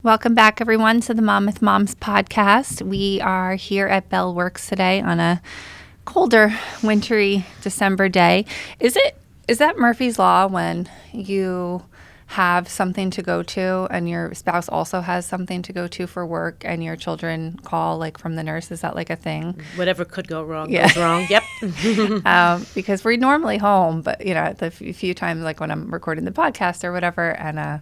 Welcome back, everyone, to the Mom with Moms podcast. We are here at Bell Works today on a colder, wintry December day. Is that Murphy's Law when you have something to go to and your spouse also has something to go to for work and your children call like from the nurse? Is that like a thing? Whatever could go wrong goes wrong. Yep. Because we're normally home, but the few times like when I'm recording the podcast or whatever, and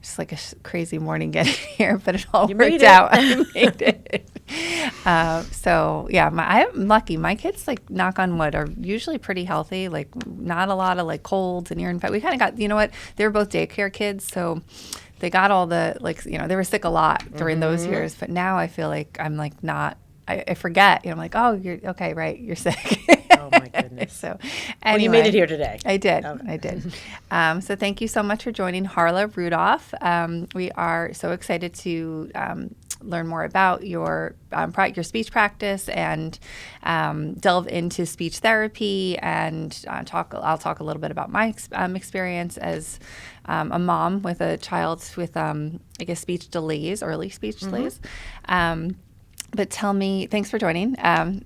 just like a crazy morning getting here, but it all worked out. I made it. I'm lucky. My kids, like, knock on wood, are usually pretty healthy. Like, not a lot of like colds and ear infections. We kind of got, they were both daycare kids, so they got all the they were sick a lot during those years. But now I feel like I'm like not. I forget. I'm like, oh, you're okay, right? You're sick. Oh my goodness. So, anyway, well, you made it here today. I did. Okay. I did. So thank you so much for joining, Harla Rudolph. We are so excited to learn more about your speech practice and delve into speech therapy, and I'll talk a little bit about my experience as a mom with a child with speech delays, early speech delays. But thanks for joining.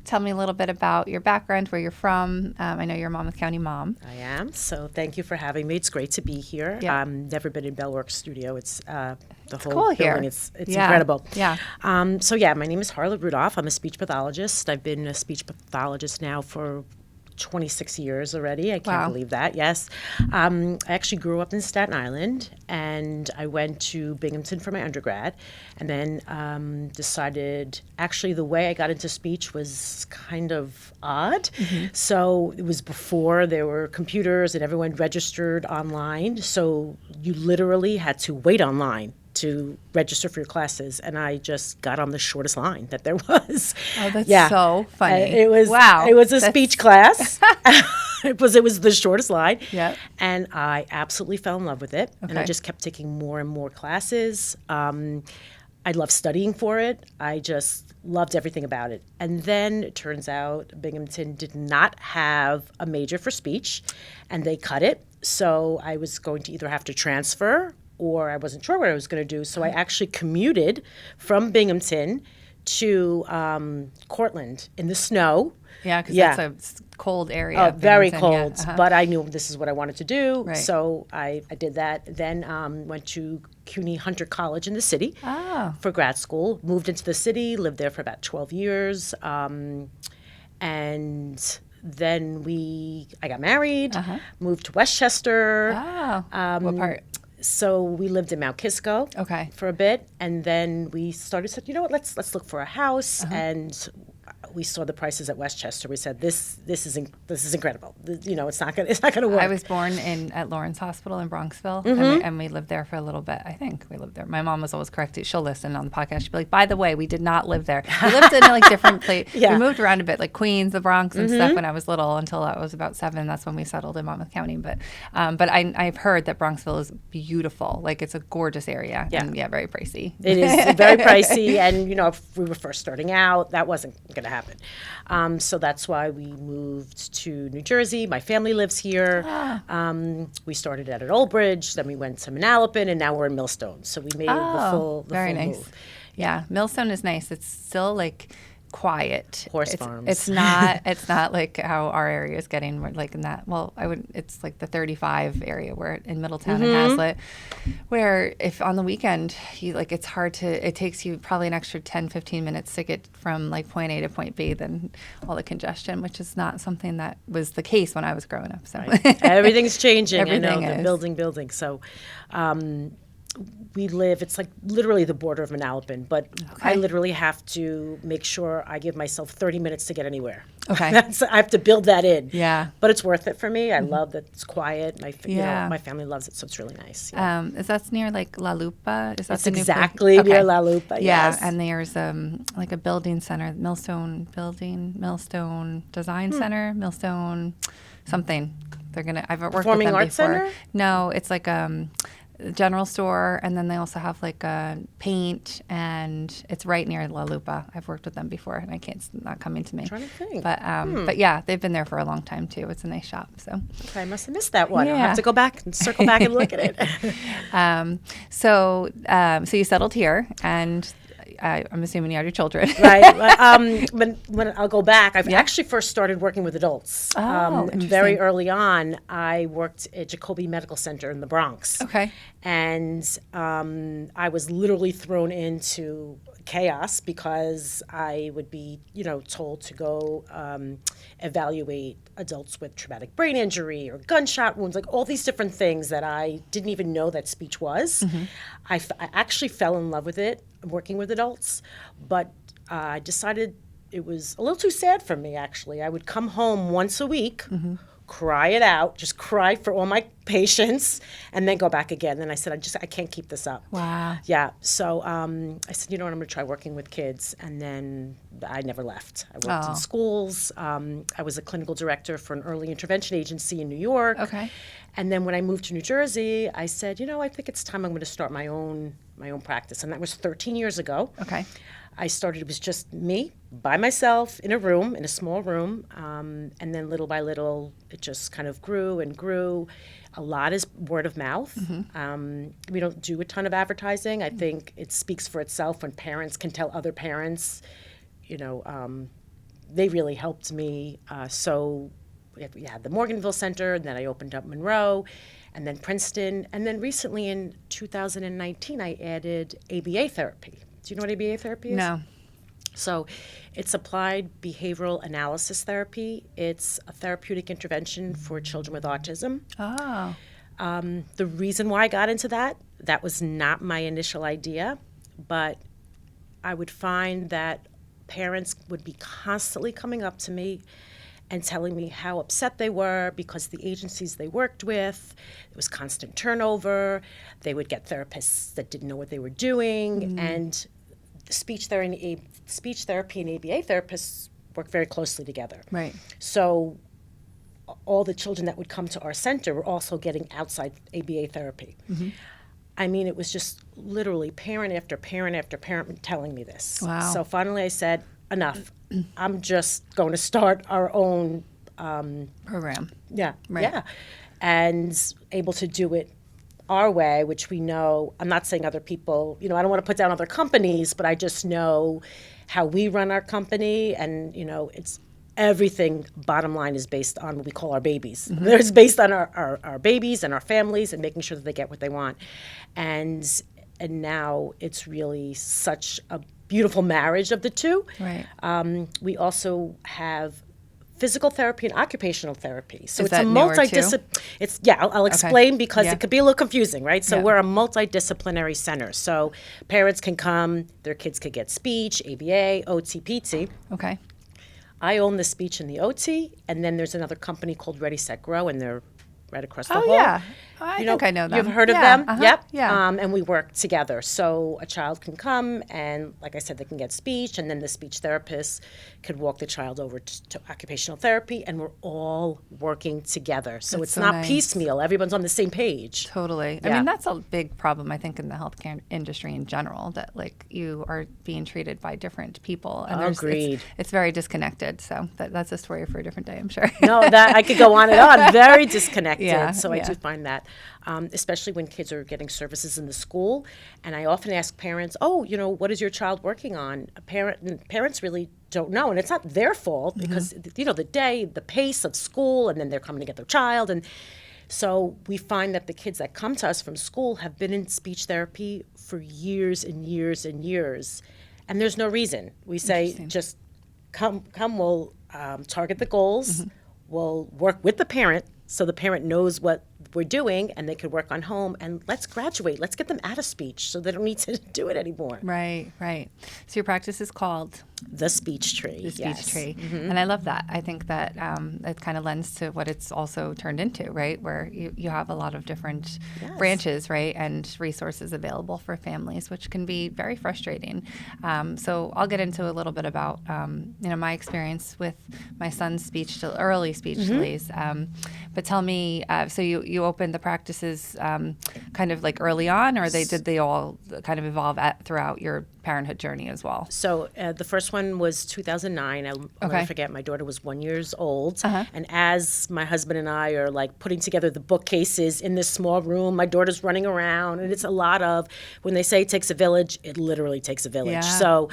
Tell me a little bit about your background, where you're from. I know you're a Monmouth County mom. I am. So thank you for having me. It's great to be here. Yeah. Never been in Bell Works studio. It's whole cool building. Here. It's incredible. Yeah. My name is Harla Rudolph. I'm a speech pathologist. I've been a speech pathologist now for 26 years already. I can't believe that. Yes. I actually grew up in Staten Island, and I went to Binghamton for my undergrad, and then decided, actually, the way I got into speech was kind of odd. So it was before there were computers and everyone registered online. So you literally had to wait online to register for your classes, and I just got on the shortest line that there was. Oh, that's so funny. It was a speech class. It was the shortest line. Yeah. And I absolutely fell in love with it. Okay. And I just kept taking more and more classes. I loved studying for it. I just loved everything about it. And then it turns out Binghamton did not have a major for speech, and they cut it. So I was going to either have to transfer, or I wasn't sure what I was going to do. So I actually commuted from Binghamton to Cortland in the snow. Yeah, because that's a cold area. Oh, very cold. Yeah. But I knew this is what I wanted to do. Right. So I did that. Then went to CUNY Hunter College in the city for grad school. Moved into the city, lived there for about 12 years. And then I got married, moved to Westchester. Oh, what part? So we lived in Mount Kisco for a bit, and then we said, you know what, let's look for a house, and we saw the prices at Westchester. We said, this is incredible. It's not gonna work. I was born at Lawrence Hospital in Bronxville, and we lived there for a little bit. I think we lived there. My mom was always correct. She'll listen on the podcast. She'd be like, by the way, we did not live there. We lived in like different places. Yeah. We moved around a bit, like Queens, the Bronx, and stuff when I was little, until I was about 7. That's when we settled in Monmouth County. But I've heard that Bronxville is beautiful. Like, it's a gorgeous area. Yeah. And very pricey. It is very pricey, and if we were first starting out, that wasn't going to happen. So that's why we moved to New Jersey. My family lives here. We started at Old Bridge, then we went to Manalapan, and now we're in Millstone. So we made the full very nice. move. Yeah, Millstone is nice. It's still like quiet. Horse farms. It's not like how our area is getting, like in that. Well, it's like the 35 area where in Middletown and Hazlitt, where if on the weekend it takes you probably an extra 10-15 minutes to get from like point A to point B than all the congestion, which is not something that was the case when I was growing up. So right. Everything's changing. Everything I know, the building. So we live, it's like literally the border of Manalapan, but I literally have to make sure I give myself 30 minutes to get anywhere. Okay. I have to build that in. Yeah. But it's worth it for me. I love that it's quiet. My family loves it, so it's really nice. Yeah. Is that near like La Lupa? Is that it's the new exactly near La Lupa, yeah, yes. And there's like a building center, Millstone Design Center, Millstone something. I've worked Performing with them Arts before. Center? No, it's like general store, and then they also have like a paint, and it's right near La Lupa. I've worked with them before, and it's not coming to me. I'm trying to think. But yeah, they've been there for a long time too. It's a nice shop. So okay, I must have missed that one. Yeah. I'll have to go back and circle back and look at it. So you settled here, and I'm assuming you had your children. Right. When I'll go back, I've actually first started working with adults. Interesting. Very early on, I worked at Jacoby Medical Center in the Bronx. Okay. And I was literally thrown into chaos because I would be, told to go evaluate adults with traumatic brain injury or gunshot wounds, like all these different things that I didn't even know that speech was. I actually fell in love with it, working with adults, but I decided it was a little too sad for me, actually. I would come home once a week, cry it out, just cry for all my patients, and then go back again. And I said, I can't keep this up. Wow. Yeah. So I said, you know what, I'm going to try working with kids. And then I never left. I worked in schools. I was a clinical director for an early intervention agency in New York. Okay. And then when I moved to New Jersey, I said, I think it's time I'm going to start my own practice. And that was 13 years ago. Okay. I started, it was just me by myself in a small room. And then little by little, it just kind of grew and grew. A lot is word of mouth. We don't do a ton of advertising. I think it speaks for itself when parents can tell other parents, they really helped me. So we had the Morganville Center, and then I opened up Monroe, and then Princeton. And then recently in 2019, I added ABA therapy. Do you know what ABA therapy is? No. So it's applied behavioral analysis therapy. It's a therapeutic intervention for children with autism. Oh. The reason why I got into that was not my initial idea, but I would find that parents would be constantly coming up to me and telling me how upset they were because the agencies they worked with, there was constant turnover. They would get therapists that didn't know what they were doing. And speech therapy and ABA therapists work very closely together. Right. So all the children that would come to our center were also getting outside ABA therapy. I mean, it was just literally parent after parent after parent telling me this. Wow. So finally I said, enough. I'm just going to start our own program. Yeah. Right. Yeah. And able to do it our way, which we know, I'm not saying other people, I don't want to put down other companies, but I just know how we run our company, and, it's everything, bottom line, is based on what we call our babies. It's based on our babies and our families and making sure that they get what they want. And now it's really such a beautiful marriage of the two. Right. We also have physical therapy and occupational therapy. So Is it's a that newer too? multidisciplinary. I'll explain because Yeah. it could be a little confusing, right? So Yeah. we're a multidisciplinary center. So parents can come, their kids could get speech, ABA, OT, PT. Okay. I own the speech and the OT, and then there's another company called Ready, Set, Grow, and they're right across the hall. Yeah. I think I know them. You've heard of Yeah, them? Yep. Yeah. And we work together. So a child can come, and like I said, they can get speech, and then the speech therapist could walk the child over to occupational therapy, and we're all working together. So That's it's so not nice. piecemeal. Everyone's on the same page. Totally. I Yeah. mean, that's a big problem, I think, in the healthcare industry in general, that like you are being treated by different people. And Agreed. It's very disconnected. So that's a story for a different day, I'm sure. No, that I could go on and on. Very disconnected. Yeah, So I yeah. do find that, especially when kids are getting services in the school. And I often ask parents, what is your child working on? Parents really don't know. And it's not their fault because, the pace of school, and then they're coming to get their child. And so we find that the kids that come to us from school have been in speech therapy for years and years and years. And there's no reason. We say, Interesting. just come, we'll target the goals. We'll work with the parent so the parent knows what we're doing, and they could work on home, and let's graduate. Let's get them out of speech so they don't need to do it anymore. Right. So your practice is called The Speech Tree. The Speech yes. Tree. And I love that. I think that it kind of lends to what it's also turned into, right? Where you have a lot of different Yes. branches, right? And resources available for families, which can be very frustrating. So I'll get into a little bit about, my experience with my son's early speech delays. But tell me, so you you opened the practices kind of like early on, or did they all kind of evolve throughout your parenthood journey as well? So the first one was 2009. I'll never forget. My daughter was 1 year old, and as my husband and I are like putting together the bookcases in this small room, my daughter's running around, and it's a lot of, when they say it takes a village, it literally takes a village. Yeah. So,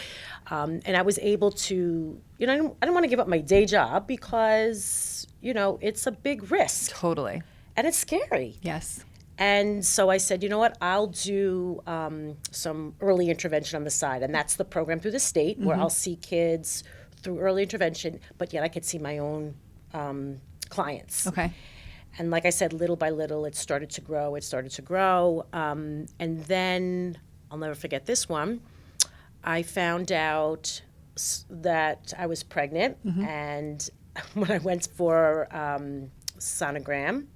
and I was able to, I didn't want to give up my day job because, it's a big risk. Totally. And it's scary. Yes. And so I said, you know what, I'll do some early intervention on the side. And that's the program through the state where I'll see kids through early intervention, but yet I could see my own clients. Okay. And like I said, little by little, it started to grow. And then, I'll never forget this one, I found out that I was pregnant. And when I went for sonogram,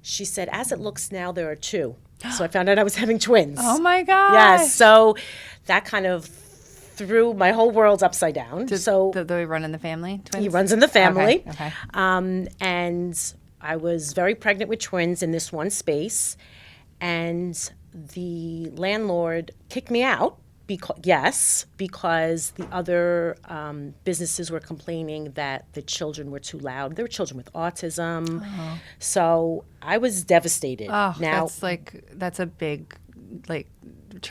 she said, as it looks now, there are 2. So I found out I was having twins. Oh my gosh. Yes. So that kind of threw my whole world upside down. Do they run in the family, twins? He runs in the family. Okay. And I was very pregnant with twins in this one space. And the landlord kicked me out. Because the other businesses were complaining that the children were too loud. There were children with autism. So I was devastated. Oh, now, that's a big,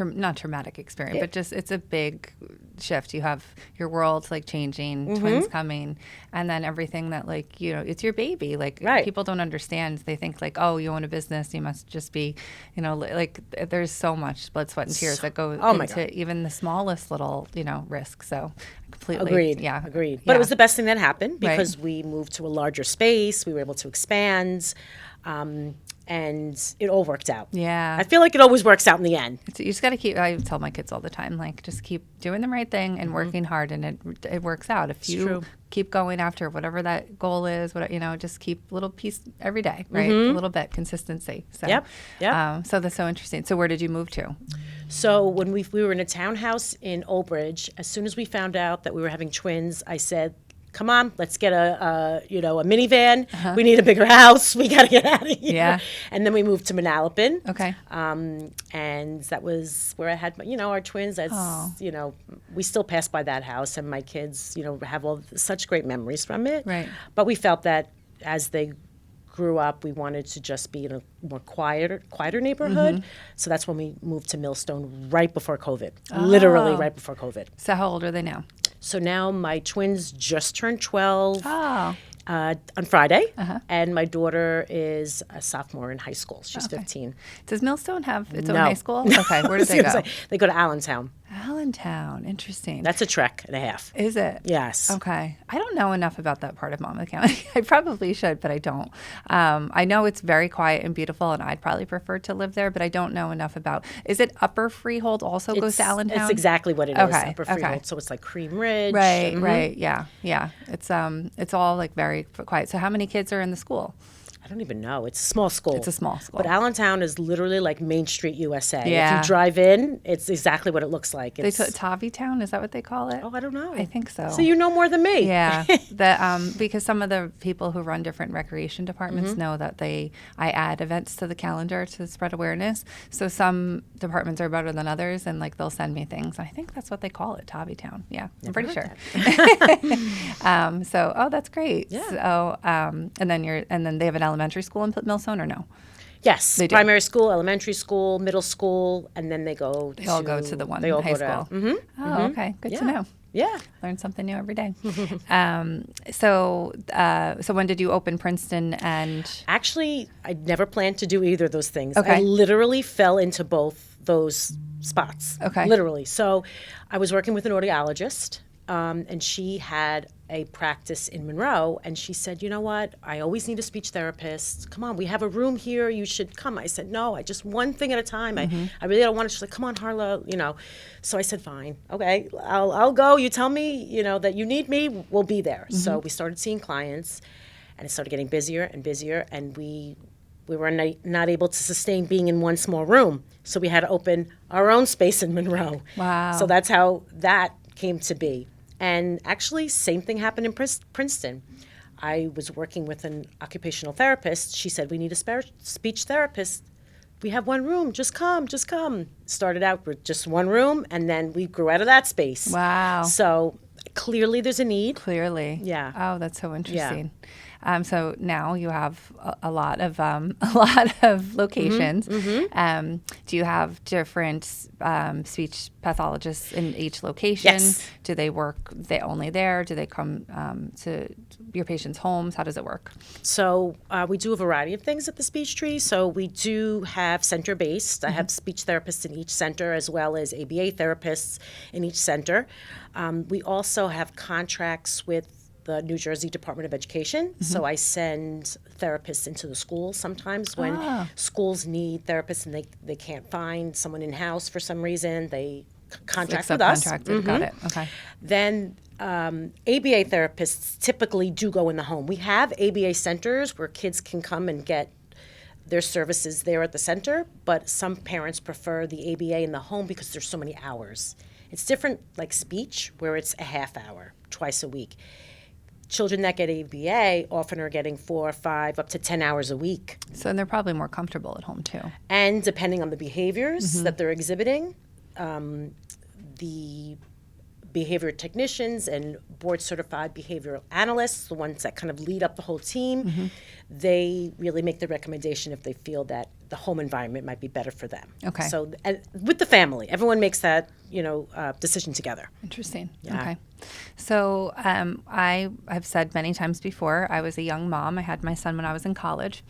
not traumatic experience, but just it's a big shift. You have your world changing, twins coming, and then everything that it's your baby. Right. People don't understand. They think oh, you own a business, you must just be, there's so much blood, sweat, and tears that go into even the smallest little risk. So completely agreed. Yeah, agreed. But it was the best thing that happened because we moved to a larger space. We were able to expand. And it all worked out. Yeah. I feel like it always works out in the end. You just got to keep, I tell my kids all the time, just keep doing the right thing and working hard, and it works out. If you keep going after whatever that goal is, just keep a little piece every day, right? A little bit, consistency. So, Yep. So that's so interesting. So where did you move to? So when we were in a townhouse in Old as soon as we found out that we were having twins, I said, come on, let's get a minivan. We need a bigger house. We got to get out of here. Yeah. And then we moved to Manalapan. Okay. And that was where I had, our twins. That's, we still pass by that house, and my kids, have such great memories from it. Right. But we felt that as they grew up, we wanted to just be in a more quieter neighborhood. So that's when we moved to Millstone right before COVID. Literally right before COVID. So how old are they now? So now my twins just turned 12 Oh. On Friday, and my daughter is a sophomore in high school. She's 15. Does Millstone have its own No. high school? Okay, where do they go? They go to Allentown. Allentown, interesting. That's a trek and a half. Is it? Yes. Okay. I don't know enough about that part of Monmouth County. I probably should, but I don't. I know it's very quiet and beautiful, and I'd probably prefer to live there, but I don't know enough about. Is it Upper Freehold also goes to Allentown? It's exactly what it is. Okay, Upper Freehold. okay. So it's like Cream Ridge. Right, right. Yeah, yeah. It's all very quiet. So how many kids are in the school? I don't even know. It's a small school. It's a small school. But Allentown is literally like Main Street, USA. Yeah. If you drive in, it's exactly what it looks like. They took Town, is that what they call it? Oh, I don't know. I think so. So you know more than me. Yeah, because some of the people who run different recreation departments know that I add events to the calendar to spread awareness. So some departments are better than others, and they'll send me things. I think that's what they call it, Town. Yeah, I'm pretty sure. So that's great. Yeah. So and then they have an elementary school in Millstone, or no? Yes, They do. primary school, elementary school, middle school, and then they go. They all go to the one They all high go to. school. Oh, okay, good to know. Yeah. Learn something new every day. So when did you open Princeton? And Actually, I never planned to do either of those things. Okay. I literally fell into both those spots. Okay. Literally. So I was working with an audiologist, and she had a practice in Monroe, and she said, you know what, I always need a speech therapist. Come on, we have a room here. You should come. I said, no, I just one thing at a time. I really don't want to. She's like, come on, Harla, So I said, fine, okay, I'll go. You tell me, that you need me, we'll be there. So we started seeing clients, and it started getting busier and busier, and we were not able to sustain being in one small room. So we had to open our own space in Monroe. Wow. So that's how that came to be. And actually, same thing happened in Princeton. I was working with an occupational therapist. She said, we need a speech therapist. We have one room. Just come, just come. Started out with just one room, and then we grew out of that space. Wow. So clearly there's a need. Clearly. Yeah. Oh, that's so interesting. So now you have a lot of a lot of locations. Do you have different speech pathologists in each location? Yes. Do they work only there? Do they come to your patients' homes? How does it work? So we do a variety of things at the Speech Tree. So we do have center-based. I have speech therapists in each center, as well as ABA therapists in each center. We also have contracts with the New Jersey Department of Education. So I send therapists into the schools sometimes when schools need therapists and they can't find someone in-house for some reason. They contract with us. Subcontracted. Got it. Okay. Then ABA therapists typically do go in the home. We have ABA centers where kids can come and get their services there at the center, but some parents prefer the ABA in the home because there's so many hours. It's different like speech, where it's a half hour, twice a week. Children that get ABA often are getting 4 or 5, up to 10 hours a week. So they're probably more comfortable at home too. And depending on the behaviors that they're exhibiting, the behavior technicians and board-certified behavioral analysts, the ones that kind of lead up the whole team, they really make the recommendation if they feel that the home environment might be better for them. Okay. So with the family, everyone makes that decision together. Interesting. Yeah. Okay. So I have said many times before, I was a young mom. I had my son when I was in college.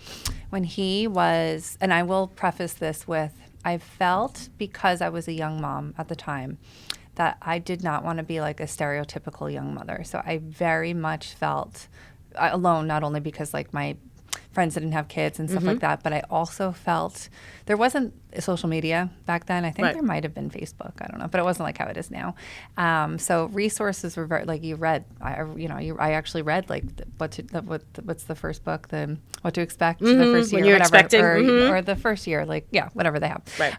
When he was, and I will preface this with, I felt because I was a young mom at the time that I did not want to be like a stereotypical young mother. So I very much felt alone, not only because like my friends didn't have kids and stuff like that, but I also felt there wasn't social media back then. I think there might have been Facebook. I don't know, but it wasn't like how it is now. So resources were very, like you read. I actually read like what's the first book, the What to Expect the first year, when you're whatever, expecting, or the first year, like whatever they have. Right.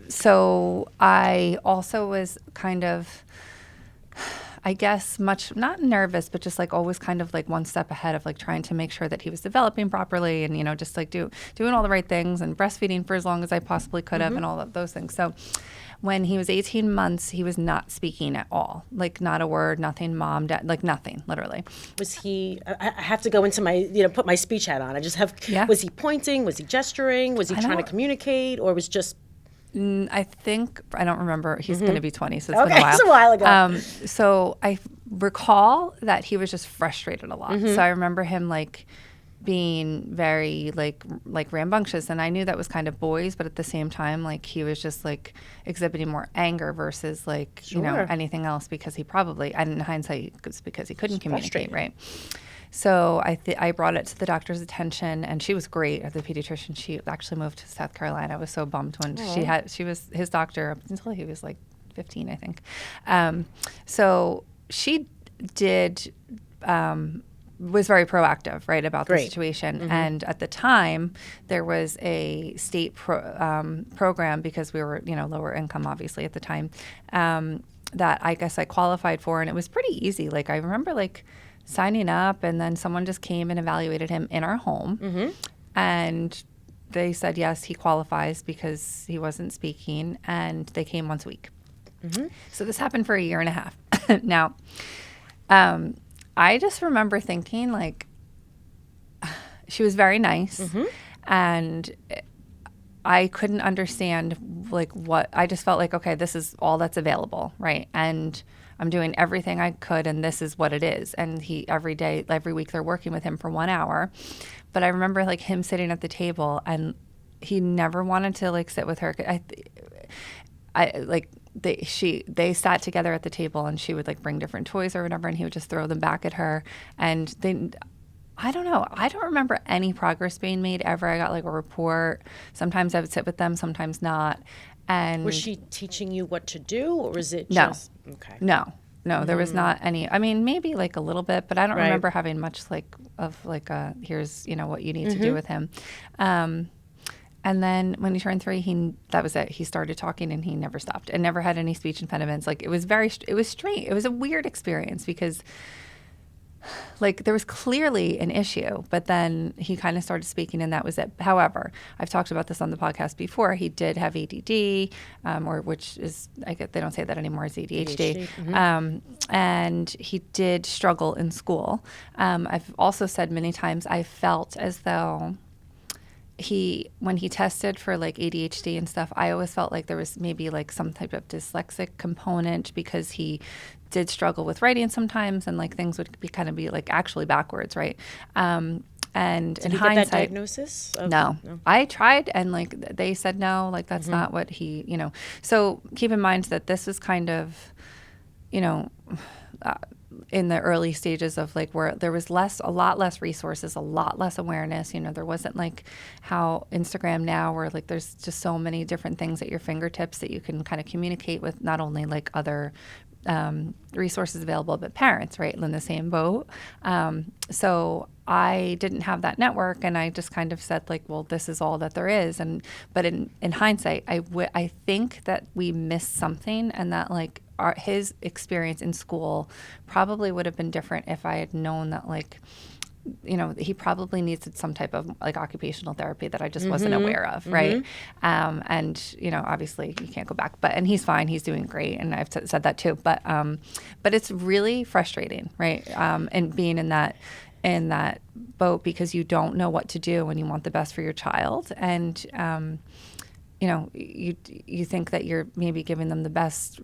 So I also was kind of, I guess, much not nervous, but just like always kind of like one step ahead of like trying to make sure that he was developing properly and, just like doing all the right things and breastfeeding for as long as I possibly could have and all of those things. So when he was 18 months, he was not speaking at all, like not a word, nothing, mom, dad, like nothing, literally. Was he, I have to go into my, put my speech hat on. I just have, was he pointing? Was he gesturing? Was he trying to communicate? Or was just... I think, I don't remember, he's going to be 20, so it's been a while. It's a while ago. So I recall that he was just frustrated a lot. So I remember him like being very like rambunctious, and I knew that was kind of boys, but at the same time, like he was just like exhibiting more anger versus like, anything else, because he probably, and in hindsight, it's because he couldn't communicate, right? So I brought it to the doctor's attention, and she was great at the pediatrician. She actually moved to South Carolina. I was so bummed when she was his doctor up until he was like 15, I think. So she did was very proactive, right, about the situation. And at the time, there was a state program, because we were lower income, obviously, at the time, that I guess I qualified for, and it was pretty easy. Like I remember like signing up, and then someone just came and evaluated him in our home, and they said yes, he qualifies because he wasn't speaking, and they came once a week. So this happened for a year and a half. Now, I just remember thinking like she was very nice, and I couldn't understand like what, I just felt like, okay, this is all that's available, right? And I'm doing everything I could, and this is what it is. And every week they're working with him for 1 hour. But I remember like him sitting at the table, and he never wanted to like sit with her. They sat together at the table, and she would like bring different toys or whatever, and he would just throw them back at her. And I don't know. I don't remember any progress being made ever. I got like a report. Sometimes I would sit with them, sometimes not. And was she teaching you what to do, or was it just... No. Okay. No, there was not any. I mean, maybe like a little bit, but I don't remember having much like of like here's what you need to do with him. And then when he turned 3, that was it. He started talking, and he never stopped, and never had any speech impediments. Like it was strange. It was a weird experience because like there was clearly an issue, but then he kind of started speaking and that was it. However, I've talked about this on the podcast before. He did have ADD, or which is, I get, they don't say that anymore, it's ADHD. And he did struggle in school. I've also said many times I felt as though when he tested for like ADHD and stuff, I always felt like there was maybe like some type of dyslexic component because he did struggle with writing sometimes and like things would be like actually backwards, right? And Did in he hindsight, get that diagnosis? no. I tried and like they said no, like that's not what he, So keep in mind that this is kind of, in the early stages of like where there was a lot less resources, a lot less awareness. There wasn't like how Instagram now where like there's just so many different things at your fingertips that you can kind of communicate with not only like other resources available, but parents, right, in the same boat. So I didn't have that network, and I just kind of said like, well, this is all that there is. But in hindsight, I think that we missed something, and that like his experience in school probably would have been different if I had known that like, he probably needed some type of like occupational therapy that I just wasn't aware of, right? And obviously you can't go back, and he's fine, he's doing great, and I've said that too. But it's really frustrating, right? And being in that boat because you don't know what to do when you want the best for your child, and you think that you're maybe giving them the best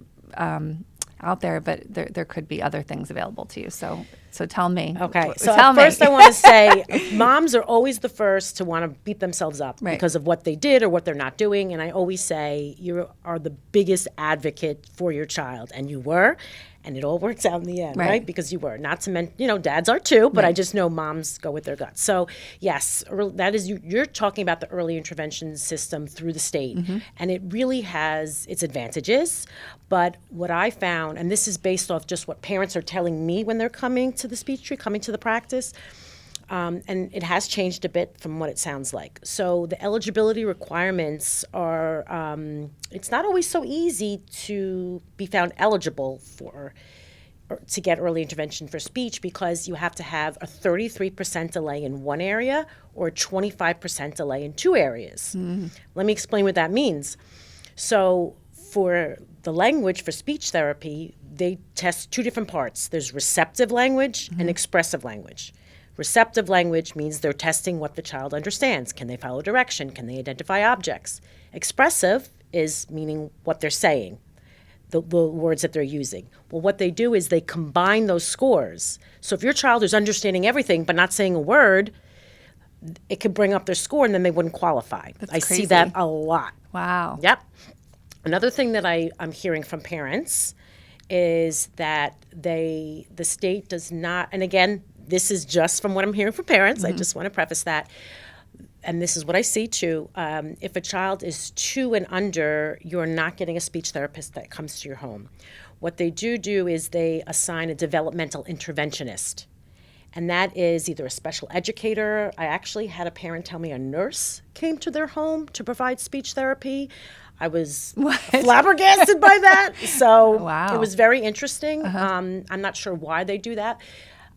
out there, but there could be other things available to you. So tell me. Okay. So first I want to say moms are always the first to want to beat themselves up Right. because of what they did or what they're not doing. And I always say you are the biggest advocate for your child, and you were. And it all works out in the end, right? Because you were. Not to mention, dads are too, but I just know moms go with their guts. So, yes, that is, you're talking about the early intervention system through the state. And it really has its advantages. But what I found, and this is based off just what parents are telling me when they're coming to the speech tree, coming to the practice, and it has changed a bit from what it sounds like. So the eligibility requirements are, it's not always so easy to be found eligible to get early intervention for speech because you have to have a 33% delay in one area or a 25% delay in two areas. Let me explain what that means. So for the language for speech therapy, they test two different parts. There's receptive language and expressive language. Receptive language means they're testing what the child understands. Can they follow direction? Can they identify objects? Expressive is meaning what they're saying, the words that they're using. Well, what they do is they combine those scores. So if your child is understanding everything but not saying a word, it could bring up their score and then they wouldn't qualify. I see that a lot. Wow. Yep. Another thing that I'm hearing from parents is that the state does not, and again, this is just from what I'm hearing from parents. I just want to preface that. And this is what I see too. If a child is 2 and under, you're not getting a speech therapist that comes to your home. What they do is they assign a developmental interventionist. And that is either a special educator. I actually had a parent tell me a nurse came to their home to provide speech therapy. I was flabbergasted by that. So Wow. It was very interesting. I'm not sure why they do that.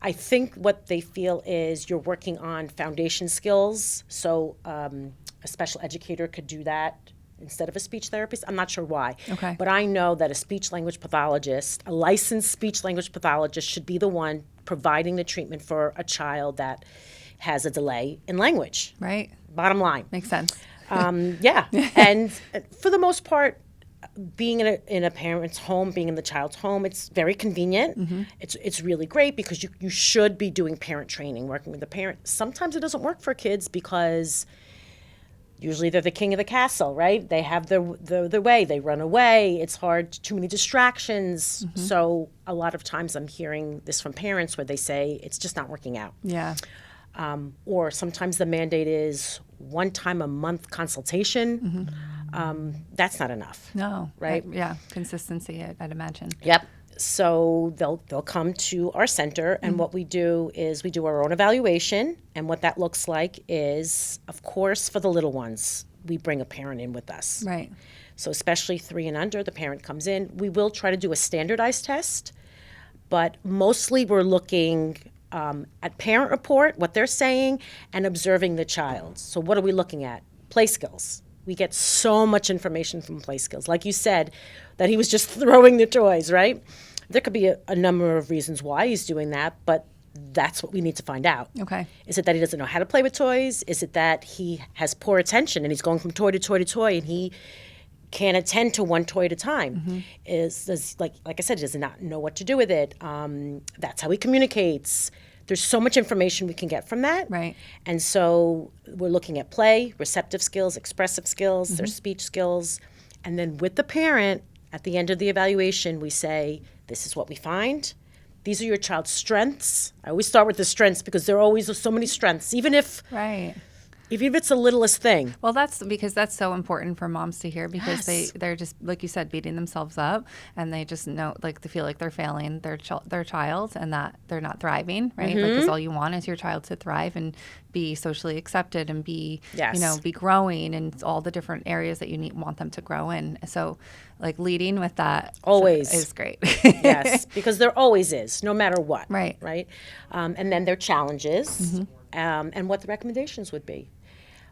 I think what they feel is you're working on foundation skills. So a special educator could do that instead of a speech therapist. I'm not sure why. Okay. But I know that a speech-language pathologist, a licensed speech-language pathologist should be the one providing the treatment for a child that has a delay in language. Right. Bottom line. Makes sense. Yeah. And for the most part, being in a parent's home, being in the child's home, it's very convenient. It's really great because you should be doing parent training, working with the parent. Sometimes it doesn't work for kids because usually they're the king of the castle, right? They have their way. They run away. It's hard, too many distractions. So a lot of times I'm hearing this from parents where they say it's just not working out. Yeah. Or sometimes the mandate is 1 time a month consultation. That's not enough. No. Right? Yeah. Consistency, I'd imagine. Yep. So they'll come to our center, and what we do is we do our own evaluation, and what that looks like is, of course, for the little ones, we bring a parent in with us. Right. So especially 3 and under, the parent comes in. We will try to do a standardized test, but mostly we're looking at parent report, what they're saying, and observing the child. So what are we looking at? Play skills. We get so much information from play skills. Like you said, that he was just throwing the toys, right? There could be a number of reasons why he's doing that, but that's what we need to find out. Okay. Is it that he doesn't know how to play with toys? Is it that he has poor attention and he's going from toy to toy to toy and he can't attend to one toy at a time? Like I said, he does not know what to do with it. That's how he communicates. There's so much information we can get from that. Right. And so we're looking at play, receptive skills, expressive skills, their speech skills. And then with the parent, at the end of the evaluation, we say, this is what we find. These are your child's strengths. I always start with the strengths because there are always so many strengths, even if it's the littlest thing. Well, that's because that's so important for moms to hear because they're just, like you said, beating themselves up and they just know, like, they feel like they're failing their child and that they're not thriving, right? Because all you want is your child to thrive and be socially accepted and be, be growing in all the different areas that you want them to grow in. So, like, leading with that always is great. Yes, because there always is, no matter what. Right. Right? And then their challenges and what the recommendations would be.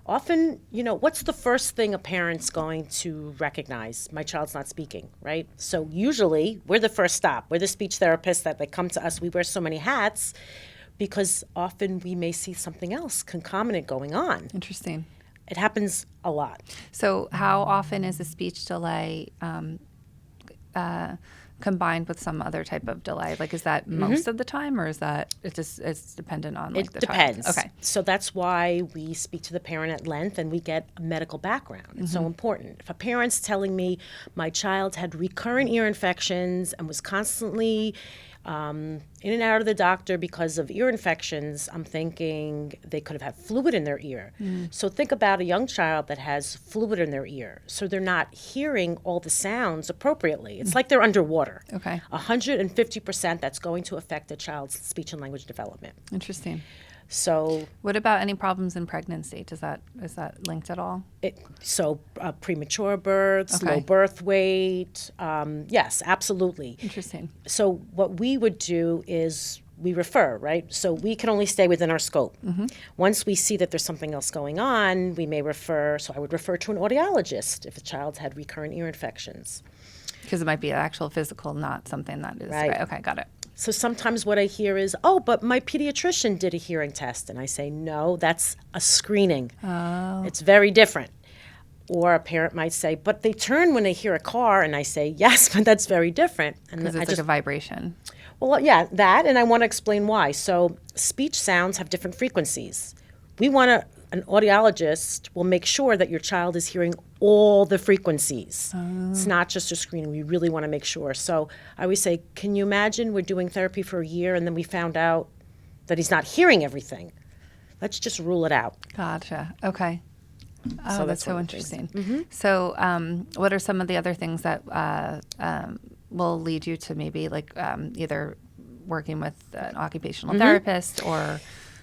Often, what's the first thing a parent's going to recognize? My child's not speaking, right? So usually, we're the first stop. We're the speech therapists that they come to us. We wear so many hats because often we may see something else concomitant going on. Interesting. It happens a lot. So how often is a speech delay combined with some other type of delay? Like, is that most of the time, or is that it's dependent on the child? It depends. Okay. So that's why we speak to the parent at length and we get a medical background. It's so important. If a parent's telling me my child had recurrent ear infections and was constantly in and out of the doctor because of ear infections, I'm thinking they could have had fluid in their ear. So think about a young child that has fluid in their ear. So they're not hearing all the sounds appropriately. It's like they're underwater. Okay. 150% that's going to affect a child's speech and language development. Interesting. So what about any problems in pregnancy? Is that linked at all? Premature births, low birth weight, yes, absolutely. Interesting. So what we would do is we refer, right? So we can only stay within our scope. Once we see that there's something else going on, we may refer. So I would refer to an audiologist if a child had recurrent ear infections. Because it might be an actual physical, not something that is right. Okay, got it. So sometimes what I hear is, oh, but my pediatrician did a hearing test. And I say, no, that's a screening. Oh. It's very different. Or a parent might say, but they turn when they hear a car. And I say, yes, but that's very different. Because it's like a vibration. Well, yeah, that. And I want to explain why. So speech sounds have different frequencies. An audiologist will make sure that your child is hearing all the frequencies. It's not just a screening. We really want to make sure. So I always say, can you imagine we're doing therapy for a year and then we found out that he's not hearing everything? Let's just rule it out. Gotcha. Okay. Oh, So that's so one of the interesting. things. So what are some of the other things that will lead you to maybe like either working with an occupational therapist or...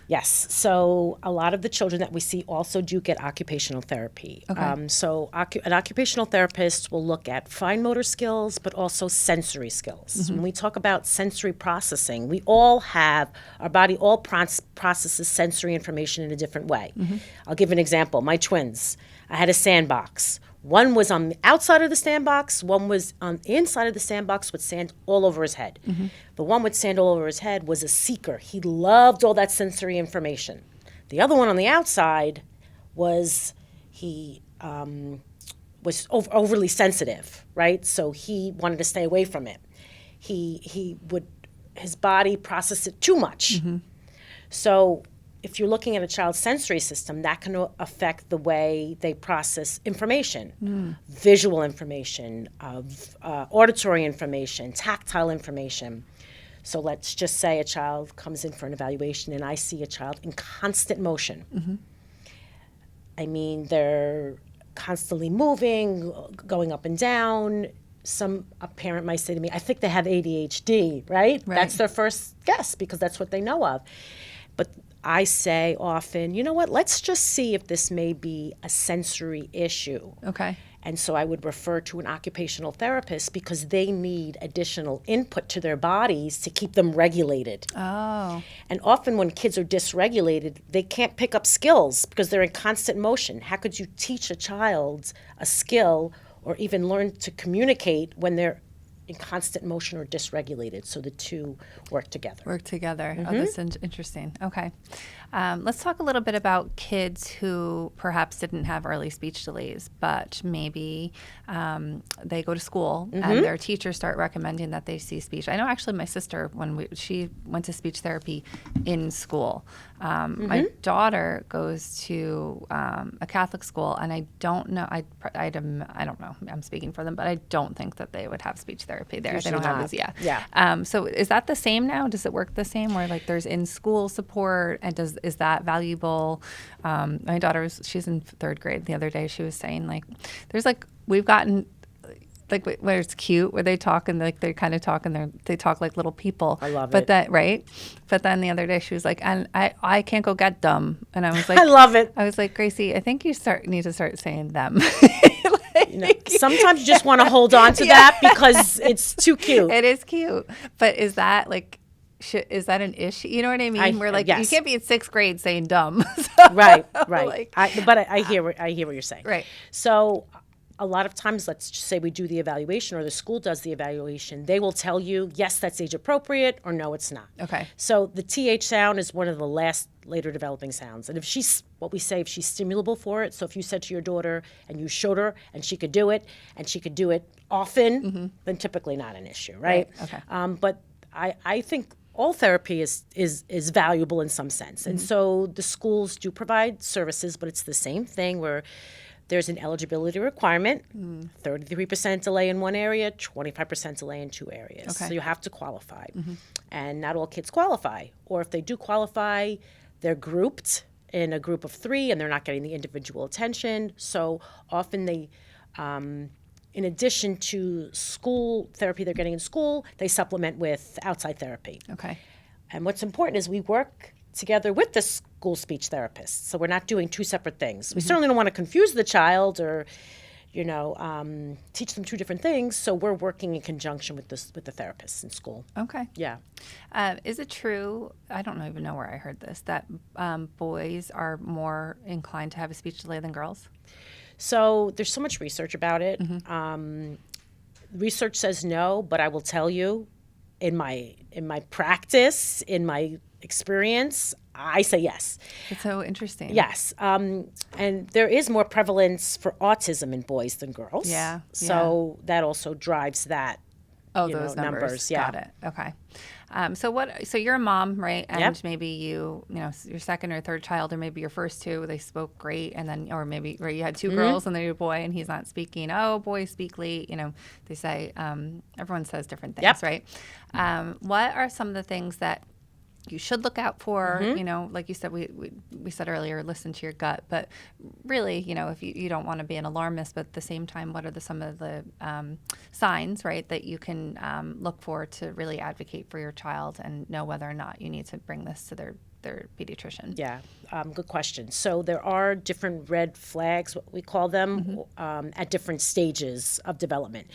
Yes. So a lot of the children that we see also do get occupational therapy. Okay. So an occupational therapist will look at fine motor skills, but also sensory skills. When we talk about sensory processing, our body all processes sensory information in a different way. I'll give an example. My twins, I had a sandbox. One was on the outside of the sandbox. One was on the inside of the sandbox with sand all over his head. The one with sand all over his head was a seeker. He loved all that sensory information. The other one on the outside was overly sensitive, right? So he wanted to stay away from it. His body processed it too much. So if you're looking at a child's sensory system, that can affect the way they process information, visual information, auditory information, tactile information. So let's just say a child comes in for an evaluation and I see a child in constant motion. I mean, they're constantly moving, going up and down. A parent might say to me, I think they have ADHD, right? That's their first guess because that's what they know of. But I say often, you know what, let's just see if this may be a sensory issue. Okay. And so I would refer to an occupational therapist because they need additional input to their bodies to keep them regulated. Oh. And often when kids are dysregulated, they can't pick up skills because they're in constant motion. How could you teach a child a skill or even learn to communicate when they're in constant motion or dysregulated? So the two work together. Work together. Oh, that's interesting. Okay. Let's talk a little bit about kids who perhaps didn't have early speech delays, but maybe they go to school and their teachers start recommending that they see speech. I know actually my sister, she went to speech therapy in school. My daughter goes to a Catholic school, and I don't know. I don't know. I'm speaking for them, but I don't think that they would have speech therapy there. Usually they don't not. have this. Yeah. So is that the same now? Does it work the same, where like there's in school support, and is that valuable? My daughter she's in third grade. The other day she was saying like, there's like we've gotten. Like where it's cute, where they talk and like they kind of talk and they talk like little people. I love but it. But then the other day she was like, and I can't go get them. And I was like, I love it. I was like, Gracie, I think you need to start saying them. Sometimes you just want to hold on to that because it's too cute. It is cute, but is that like? Is that an issue? You know what I mean? Where like yes. you can't be in sixth grade saying dumb. Right. Like, I hear what you're saying. Right. So a lot of times, let's just say we do the evaluation or the school does the evaluation, they will tell you, yes, that's age appropriate, or no, it's not. Okay. So the TH sound is one of the later developing sounds. And if she's stimulable for it, so if you said to your daughter and you showed her and she could do it often, then typically not an issue, right? Okay. But I think all therapy is valuable in some sense. And so the schools do provide services, but it's the same thing where there's an eligibility requirement, 33% delay in one area, 25% delay in two areas. Okay. So you have to qualify. And not all kids qualify. Or if they do qualify, they're grouped in a group of 3 and they're not getting the individual attention. So often they, in addition to school therapy they're getting in school, they supplement with outside therapy. Okay. And what's important is we work together with the school speech therapist. So we're not doing two separate things. We certainly don't want to confuse the child or, teach them two different things. So we're working in conjunction with the therapists in school. Okay. Yeah. Is it true, I don't even know where I heard this, that boys are more inclined to have a speech delay than girls? So there's so much research about it. Research says no, but I will tell you, in my practice, in my experience, I say yes. It's so interesting. Yes. And there is more prevalence for autism in boys than girls. Yeah. So that also drives that. Those numbers. Yeah. Got it. Okay. So you're a mom, right? And Yep. maybe your second or third child, or maybe your first two, they spoke great, and then, or maybe you had 2 girls and then your boy and he's not speaking. Oh, boys speak late. They say, everyone says different things, Yep. right? What are some of the things that you should look out for? Like you said, we said earlier, listen to your gut, but really, if you don't want to be an alarmist, but at the same time, what are some of the signs, right, that you can look for to really advocate for your child and know whether or not you need to bring this to their pediatrician? Yeah, good question. So there are different red flags, what we call them, at different stages of development.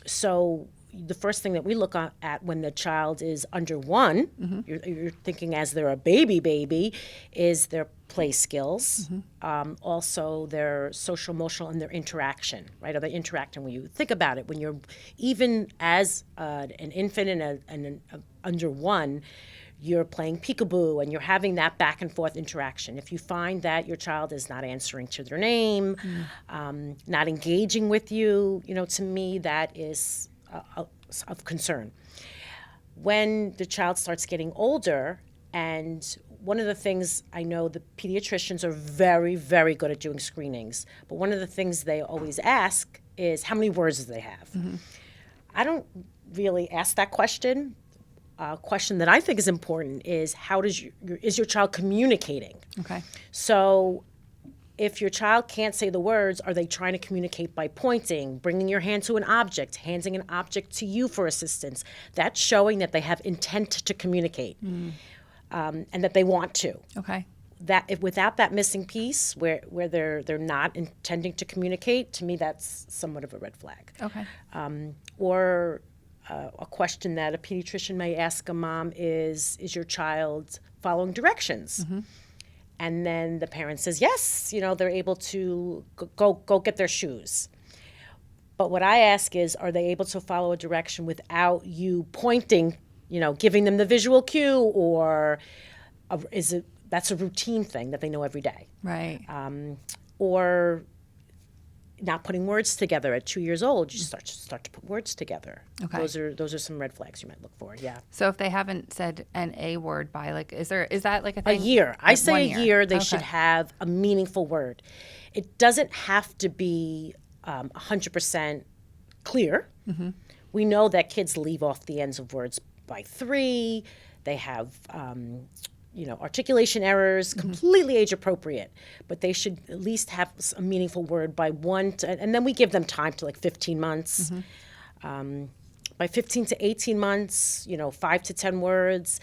So the first thing that we look at when the child is under 1, you're thinking as they're a baby, is their play skills, also their social, emotional, and their interaction, right? Are they interacting when you think about it? When you're, even as an infant and under 1, you're playing peekaboo and you're having that back and forth interaction. If you find that your child is not answering to their name, not engaging with you, to me, that is of concern. When the child starts getting older, and one of the things I know the pediatricians are very, very good at doing screenings, but one of the things they always ask is how many words do they have? I don't really ask that question. A question that I think is important is is your child communicating? Okay. So if your child can't say the words, are they trying to communicate by pointing, bringing your hand to an object, handing an object to you for assistance? That's showing that they have intent to communicate and that they want to. Okay. that if without that missing piece where they're not intending to communicate, to me that's somewhat of a red flag. Okay. Or a question that a pediatrician may ask a mom is your child following directions? And then the parent says yes, they're able to go get their shoes. But what I ask is, are they able to follow a direction without you pointing, giving them the visual cue, or is it that's a routine thing that they know every day? Right. Or not putting words together at 2 years old, you start to put words together. Okay. Those are some red flags you might look for. Yeah. So if they haven't said an A word by is that like a thing? A year. I say 1 a year. They Okay. should have a meaningful word. It doesn't have to be 100% clear. We know that kids leave off the ends of words by 3. They have articulation errors, completely age appropriate, but they should at least have a meaningful word by 1 to, and then we give them time to 15 months. By 15 to 18 months, 5 to 10 words.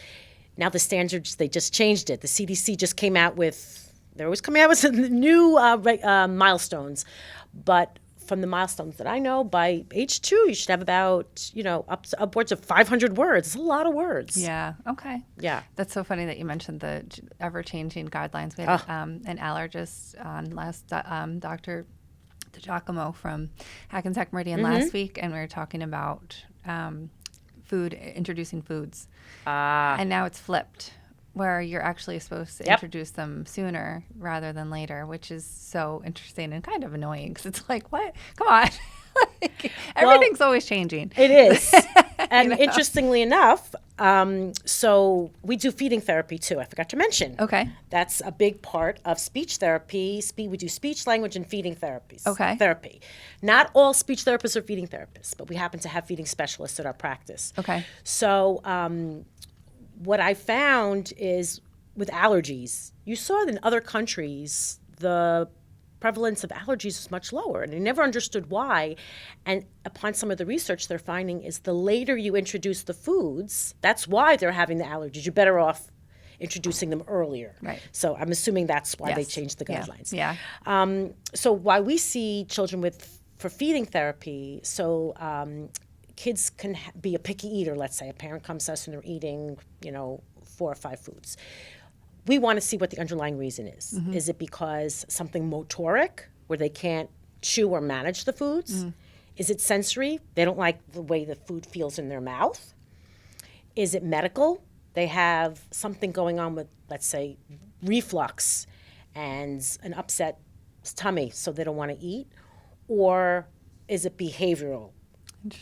Now the standards, they just changed it. The CDC just came out with, they're always coming out with some new milestones, but from the milestones that I know, by age 2, you should have about, upwards of 500 words. It's a lot of words. Yeah. Okay. Yeah. That's so funny that you mentioned the ever-changing guidelines. We had an allergist on last, Dr. DiGiacomo from Hackensack Meridian last week, and we were talking about introducing foods. And now it's flipped, where you're actually supposed to introduce them sooner rather than later, which is so interesting and kind of annoying because it's like, what? Come on. Everything's always changing. It is. And interestingly enough, so we do feeding therapy too. I forgot to mention. Okay. That's a big part of speech therapy. We do speech, language, and feeding therapies. Okay. Therapy. Not all speech therapists are feeding therapists, but we happen to have feeding specialists at our practice. Okay. So what I found is with allergies, you saw that in other countries, the prevalence of allergies is much lower, and they never understood why. And upon some of the research they're finding is the later you introduce the foods, that's why they're having the allergies. You're better off introducing them earlier. Right. So I'm assuming that's why they Yes. changed the guidelines. Yeah. So why we see children for feeding therapy, kids can be a picky eater, let's say. A parent comes to us and they're eating, 4 or 5 foods. We want to see what the underlying reason is. Is it because something motoric, where they can't chew or manage the foods? Is it sensory? They don't like the way the food feels in their mouth. Is it medical? They have something going on with, let's say, reflux and an upset tummy, so they don't want to eat. Or is it behavioral?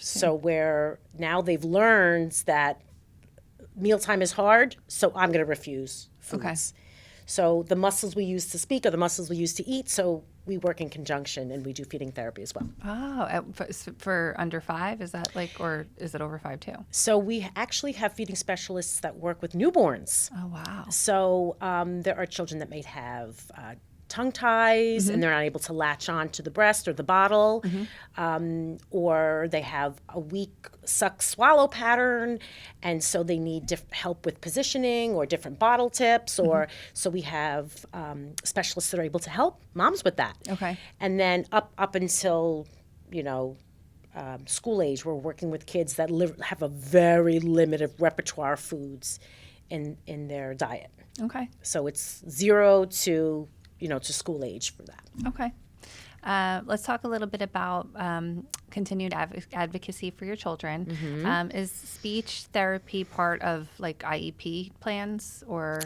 So where now they've learned that mealtime is hard, so I'm going to refuse foods. Okay. So the muscles we use to speak are the muscles we use to eat, so we work in conjunction and we do feeding therapy as well. Oh, for under 5, is that or is it over 5 too? So we actually have feeding specialists that work with newborns. Oh, wow. So there are children that may have tongue ties and they're not able to latch on to the breast or the bottle, or they have a weak suck-swallow pattern, and so they need help with positioning or different bottle tips, or so we have specialists that are able to help moms with that. Okay. And then up until, school age, we're working with kids that have a very limited repertoire of foods in their diet. Okay. So it's 0 to school age for that. Okay. Let's talk a little bit about continued advocacy for your children. Is speech therapy part of IEP plans, or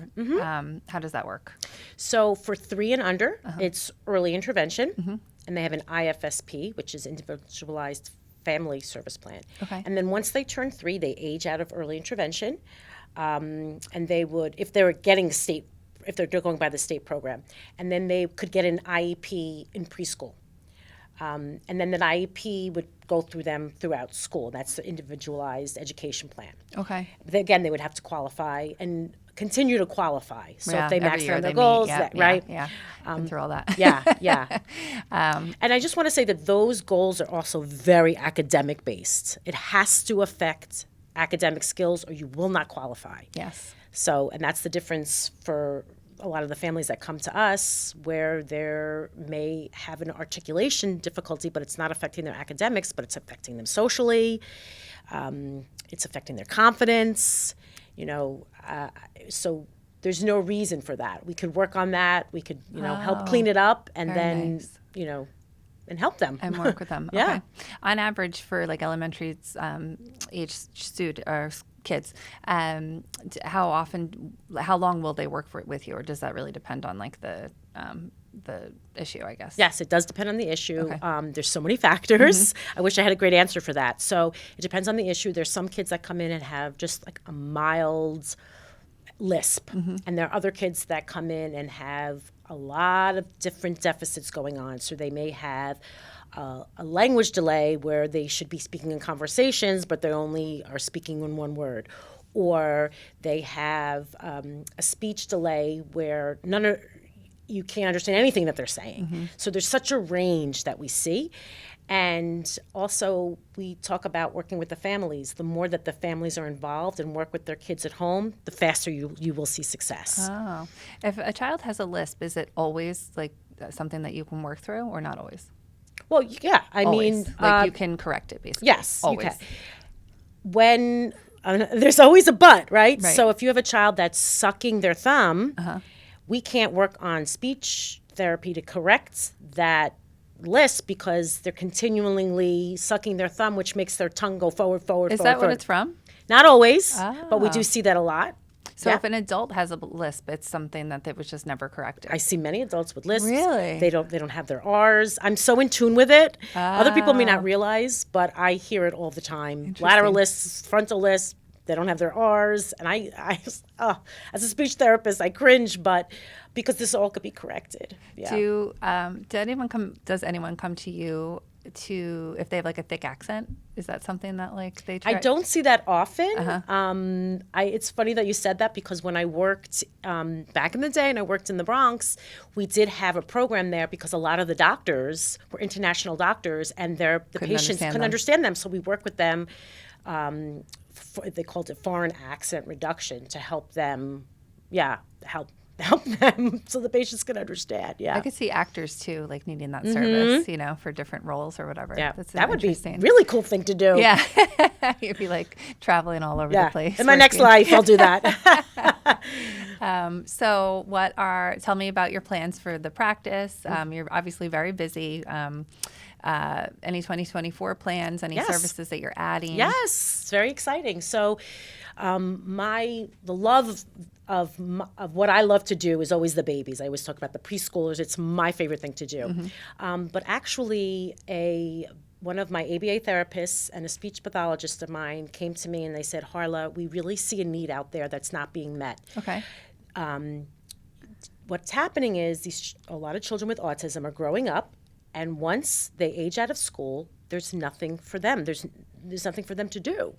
how does that work? So for 3 and under, it's early intervention, and they have an IFSP, which is individualized family service plan. Okay. And then once they turn 3, they age out of early intervention, and they would, if they're getting if they're going by the state program, and then they could get an IEP in preschool. And then the IEP would go through them throughout school. That's the individualized education plan. Okay. But again, they would have to qualify and continue to qualify. So if they every max year out their they goals, meet. right? Yeah. Been through all that. Yeah. And I just want to say that those goals are also very academic based. It has to affect academic skills or you will not qualify. Yes. So, and that's the difference for a lot of the families that come to us where they may have an articulation difficulty, but it's not affecting their academics, but it's affecting them socially. It's affecting their confidence, so there's no reason for that. We could work on that. We could, help clean it up and then, nice. And help them. And work with them. Yeah. Okay. On average for like elementary age kids, how long will they work with you, or does that really depend on like the issue, I guess? Yes, it does depend on the issue. Okay. There's so many factors. I wish I had a great answer for that. So it depends on the issue. There's some kids that come in and have just like a mild lisp, and there are other kids that come in and have a lot of different deficits going on. So they may have a language delay where they should be speaking in conversations, but they only are speaking in one word. Or they have a speech delay where you can't understand anything that they're saying. So there's such a range that we see. And also, we talk about working with the families. The more that the families are involved and work with their kids at home, the faster you will see success. Oh. If a child has a lisp, is it always like something that you can work through, or not always? Well, yeah. I Always. mean, you can correct it, basically. yes, always. you can. When there's always a but, right? Right. So if you have a child that's sucking their thumb, we can't work on speech therapy to correct that lisp because they're continually sucking their thumb, which makes their tongue go forward. Is that what it's from? Not always, but we do see that a lot. So if an adult has a lisp, it's something that was just never corrected. I see many adults with lisps. Really? They don't have their R's. I'm so in tune with it. Other people may not realize, but I hear it all the time. Lateral lisps, frontal lisps, they don't have their R's. And I as a speech therapist, I cringe, but because this all could be corrected. Yeah. Does anyone come to you if they have like a thick accent? Is that something that like they try? I don't see that often. It's funny that you said that because when I worked back in the day and I worked in the Bronx, we did have a program there because a lot of the doctors were international doctors and the patients couldn't understand them. So we worked with them. They called it foreign accent reduction to help them, help them so the patients can understand. Yeah, I could see actors too, like needing that service, for different roles or whatever. Yeah, That's that would be a really cool thing to do. Yeah, you'd be like traveling all over the place. In my next life, I'll do that. So tell me about your plans for the practice. You're obviously very busy. Any 2024 plans, any services that you're adding? Yes, it's very exciting. So the love of what I love to do is always the babies. I always talk about the preschoolers. It's my favorite thing to do. But actually, one of my ABA therapists and a speech pathologist of mine came to me and they said, Harla, we really see a need out there that's not being met. Okay. What's happening is a lot of children with autism are growing up, and once they age out of school, there's nothing for them. There's nothing for them to do.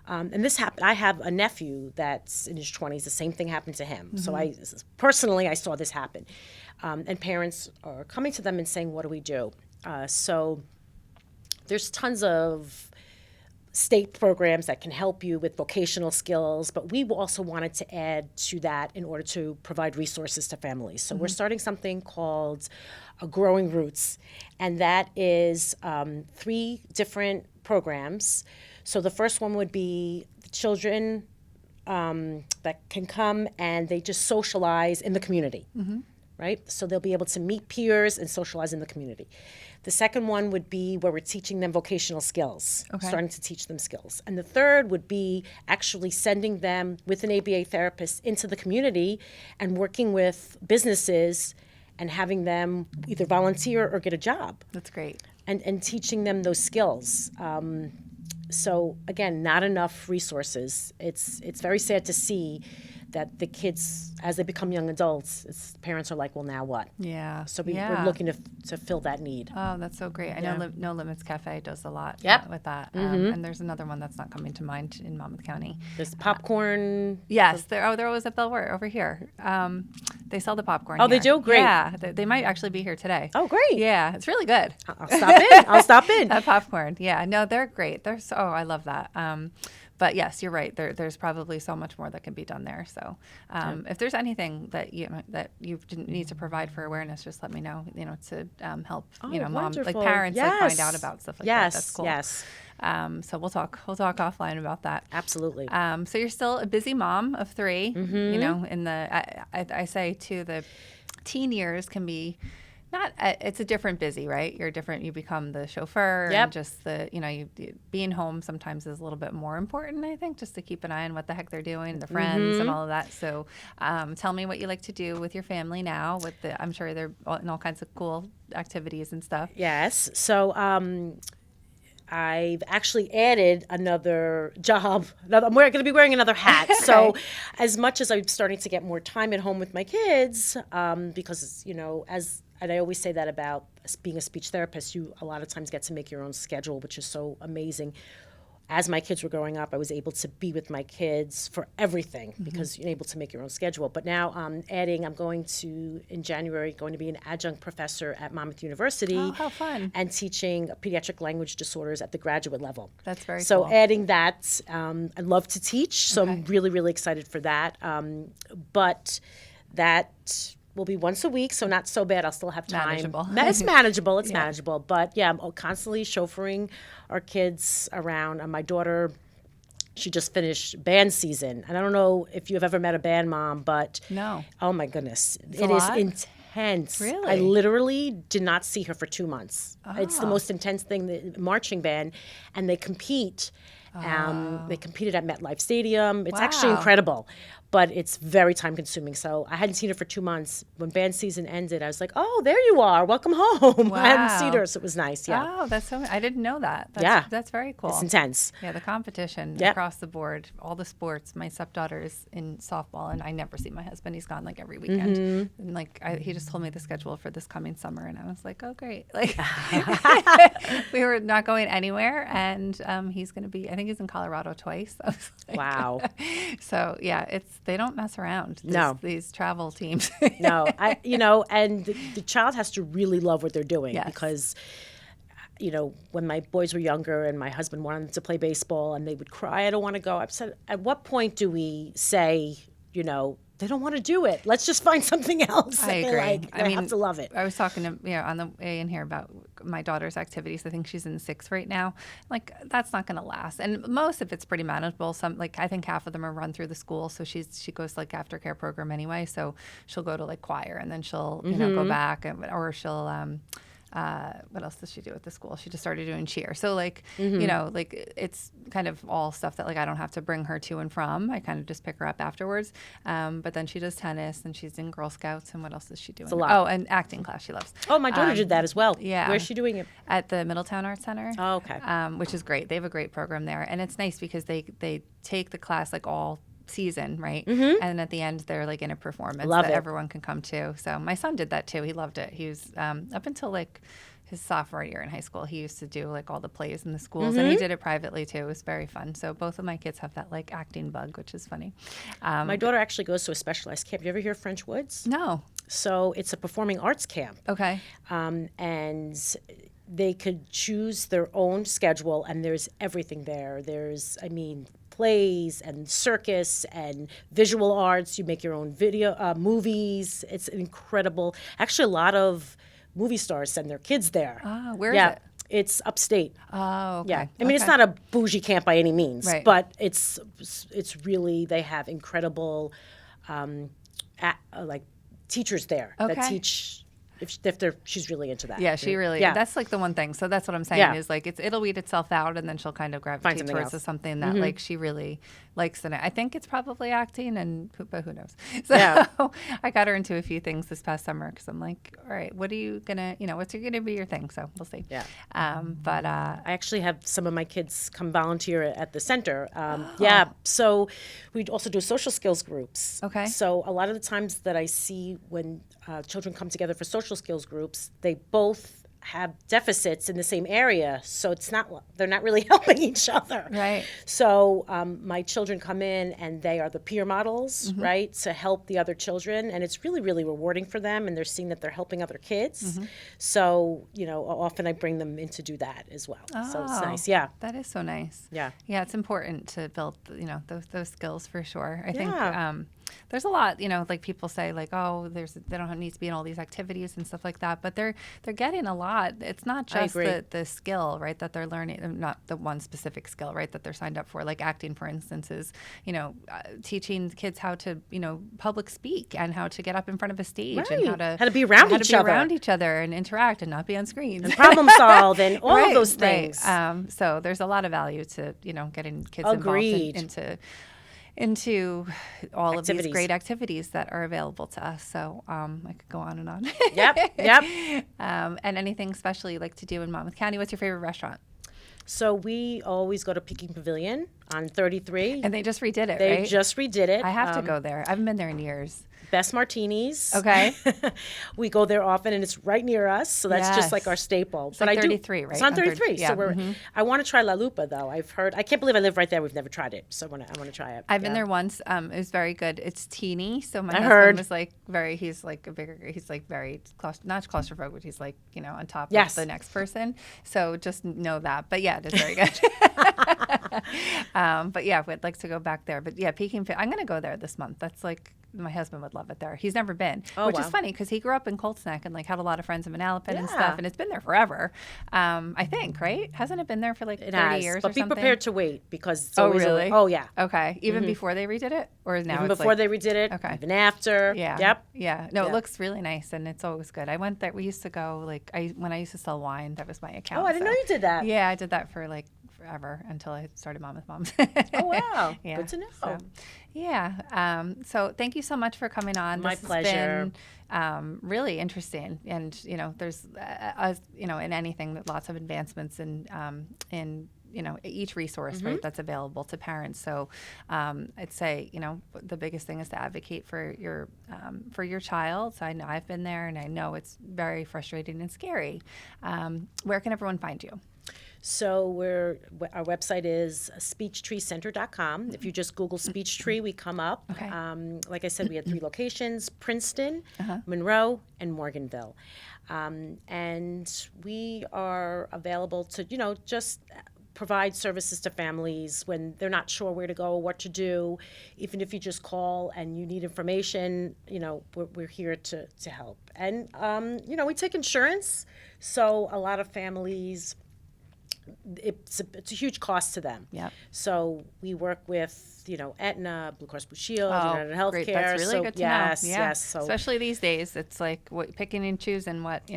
And this happened. I have a nephew that's in his 20s. The same thing happened to him. So I saw this happen. And parents are coming to them and saying, what do we do? So there's tons of state programs that can help you with vocational skills, but we also wanted to add to that in order to provide resources to families. So we're starting something called Growing Roots, and that is 3 different programs. So the first one would be children that can come and they just socialize in the community, right? So they'll be able to meet peers and socialize in the community. The second one would be where we're teaching them vocational skills, starting to teach them skills. And the third would be actually sending them with an ABA therapist into the community and working with businesses and having them either volunteer or get a job. That's great. And teaching them those skills. So again, not enough resources. It's very sad to see that the kids, as they become young adults, parents are like, well, now what? Yeah. So we're looking to fill that need. Oh, that's so great. I know No Limits Cafe does a lot with that. And there's another one that's not coming to mind in Monmouth County. There's popcorn. Yes. They're always at Belvoir over here. They sell the popcorn Oh, here. They do? Great. Yeah. They might actually be here today. Oh, great. Yeah. It's really good. I'll stop in. That popcorn. Yeah. No, they're great. I love that. But yes, you're right. There's probably so much more that can be done there. So if there's anything that you need to provide for awareness, just let me know. To help mom, like wonderful. parents, like Yes. find out about stuff like Yes, that. That's cool. yes. So we'll talk offline about that. Absolutely. So you're still a busy mom of 3. In I say too, the teen years can be not. It's a different busy, right? You're different. You become the chauffeur, and just you being home sometimes is a little bit more important. I think just to keep an eye on what the heck they're doing, the friends, and all of that. So, tell me what you like to do with your family now. I'm sure they're in all kinds of cool activities and stuff. Yes. So, I've actually added another job. I'm going to be wearing another hat. Okay. So as much as I'm starting to get more time at home with my kids, because, and I always say that about being a speech therapist, you a lot of times get to make your own schedule, which is so amazing. As my kids were growing up, I was able to be with my kids for everything because you're able to make your own schedule. But now I'm going to, in January, going to be an adjunct professor at Monmouth University. Oh, how fun. And teaching pediatric language disorders at the graduate level. That's very so cool. Adding that, I love to teach, so I'm really, really excited for that. But that will be once a week, so not so bad. I'll still have time. Manageable. It's manageable. It's manageable. But yeah, I'm constantly chauffeuring our kids around. My daughter, she just finished band season. And I don't know if you've ever met a band mom, but No. Oh my goodness, It's it a is lot? intense. Really? I literally did not see her for 2 months. It's the most intense thing. The marching band, and they compete. They competed at MetLife Stadium. It's actually Wow. incredible, but it's very time consuming. So I hadn't seen her for 2 months. When band season ended, I was like, "Oh, there you are! Welcome home." I hadn't seen Wow. her, so it was nice. Yeah, Oh, that's so. I didn't know that. That's very cool. it's intense. Yeah, the competition Yep. across the board, all the sports. My stepdaughter is in softball, and I never see my husband. He's gone like every weekend. And he just told me the schedule for this coming summer, and I was like, oh, great. Like, we were not going anywhere, and he's going to be. I think he's in Colorado twice. I was like, Wow. So yeah, they don't mess around. No. These travel teams. No, and the child has to really love what they're doing Yes. because, when my boys were younger and my husband wanted them to play baseball and they would cry, I don't want to go. I said, at what point do we say, they don't want to do it? Let's just find something else. I that agree. They like. They have to love it. I was talking to on the way in here about my daughter's activities. I think she's in 6th right now. Like, that's not going to last, and most of it's pretty manageable. Some, like, I think half of them are run through the school, so she goes like aftercare program anyway. So she'll go to like choir, and then she'll go back, or she'll. What else does she do at the school? She just started doing cheer. So like, like it's kind of all stuff that like I don't have to bring her to and from. I kind of just pick her up afterwards. But then she does tennis and she's in Girl Scouts. And what else is she doing? It's a lot. Oh, and acting class she loves. Oh, my daughter did that as well. Yeah. Where's she doing it? At the Middletown Arts Center. Oh, okay. Which is great. They have a great program there. And it's nice because they take the class like all season, right? And at the end they're like in a performance Love that it. everyone can come to. So my son did that too. He loved it. He was up until like his sophomore year in high school, he used to do like all the plays in the schools, and he did it privately too. It was very fun. So both of my kids have that like acting bug, which is funny. My daughter actually goes to a specialized camp. You ever hear of French Woods? No. So it's a performing arts camp. Okay. And they could choose their own schedule, and there's everything there. There's, plays and circus and visual arts. You make your own video, movies. It's incredible. Actually, a lot of movie stars send their kids there. Oh, where is it? It's upstate. Oh, okay. Yeah, it's not a bougie camp by any means, Right. but it's really, they have incredible like teachers there that Okay. teach. If she's really into that. Yeah, she really. Yeah. That's like the one thing. So that's what I'm saying Yeah. is like it'll weed itself out, and then she'll kind of gravitate something towards else. something that like she really likes. And I think it's probably acting, but who knows? So Yeah. I got her into a few things this past summer because I'm like, all right, what are you gonna, what's gonna be your thing? So we'll see. Yeah. But I actually have some of my kids come volunteer at the center. Yeah, so we also do social skills groups. Okay. So a lot of the times that I see when children come together for social skills groups, they both have deficits in the same area, so they're not really helping each other. Right. So my children come in and they are the peer models, right, to help the other children, and it's really, really rewarding for them, and they're seeing that they're helping other kids. So, often I bring them in to do that as well. So it's nice. Yeah. That is so nice. Yeah. Yeah, it's important to build, those skills for sure. I think Yeah. there's a lot, like people say like, oh, they don't need to be in all these activities and stuff like that, but they're getting a lot. It's not just the skill, right, that they're learning, not the one specific skill, right, that they're signed up for. Like acting, for instance, is, teaching kids how to, public speak and how to get up in front of a stage and how to be around each other and interact and not be on screens and problem solve and all of those things. Right. So there's a lot of value to, getting kids Agreed. involved into all Activities. of these great activities that are available to us. So I could go on and on. Yep. And anything special you like to do in Monmouth County? What's your favorite restaurant? So we always go to Peking Pavilion on 33. And they just redid it, They right? just redid it. I have to go there. I haven't been there in years. Best martinis. Okay. We go there often, and it's right near us, so that's just like our staple. It's like 33, right? It's on 33. Yeah. So I want to try La Lupa, though. I've heard. I can't believe I live right there. We've never tried it, so I want to try it. I've been there once. It was very good. It's teeny, so my husband heard. was like he's like very not claustrophobic, but he's like, on top Yes. of the next person. So just know that. But yeah, it is very good. But yeah, we'd like to go back there. But yeah, Peking, I'm going to go there this month. That's like, my husband would love it there. He's never been, which is funny because he grew up in Colts Neck and like had a lot of friends in Manalapan and stuff, and it's been there forever. I think, right? Hasn't it been there for like 30 years or something? But be prepared to wait because it's always really? Oh yeah. Okay. Even before they redid it, or now even it's before like, they redid it. Okay. Even after. Yeah. Yep. Yeah. No, it looks really nice and it's always good. I went there. We used to go when I used to sell wine. That was my account. Oh, I didn't know you did that. Yeah, I did that for like forever until I started Mom with Moms. Oh wow. Yeah. Good to know. So, yeah. So thank you so much for coming on. My this pleasure. Has been really interesting, and there's in anything, lots of advancements in each resource right that's available to parents. So I'd say the biggest thing is to advocate for your child. So I know I've been there, and I know it's very frustrating and scary. Where can everyone find you? So our website is speechtreecenter.com. If you just Google Speechtree, we come up. Okay. Like I said, we have 3 locations: Princeton, Monroe, and Morganville. And we are available to, just provide services to families when they're not sure where to go or what to do. Even if you just call and you need information, we're here to help. And, we take insurance. So a lot of families, it's a huge cost to them. Yep. So we work with, Aetna, Blue Cross Blue Shield, United Healthcare. Great. That's really good to know. Yeah. Yes. So especially these days, it's like picking and choosing what,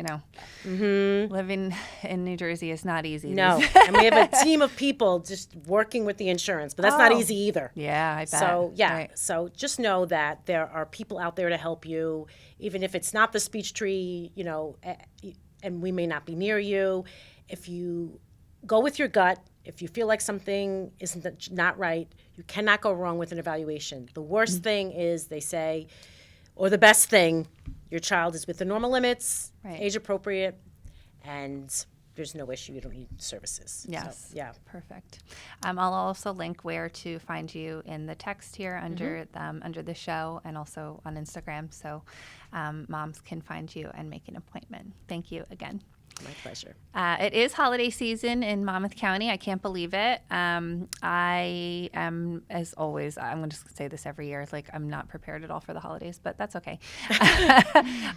living in New Jersey is not easy. No. And we have a team of people just working with the insurance, but that's not easy either. Yeah, I bet. So, Right. So just know that there are people out there to help you, even if it's not the speech tree, and we may not be near you. If you go with your gut. If you feel like something isn't not right, you cannot go wrong with an evaluation. The worst thing is they say, or the best thing, your child is within normal limits, age appropriate, and there's no issue. You don't need services. Yes. So, yeah. Perfect. I'll also link where to find you in the text here under the show and also on Instagram, so moms can find you and make an appointment. Thank you again. My pleasure. It is holiday season in Monmouth County. I can't believe it. I am, as always, I'm going to say this every year, like I'm not prepared at all for the holidays, but that's okay.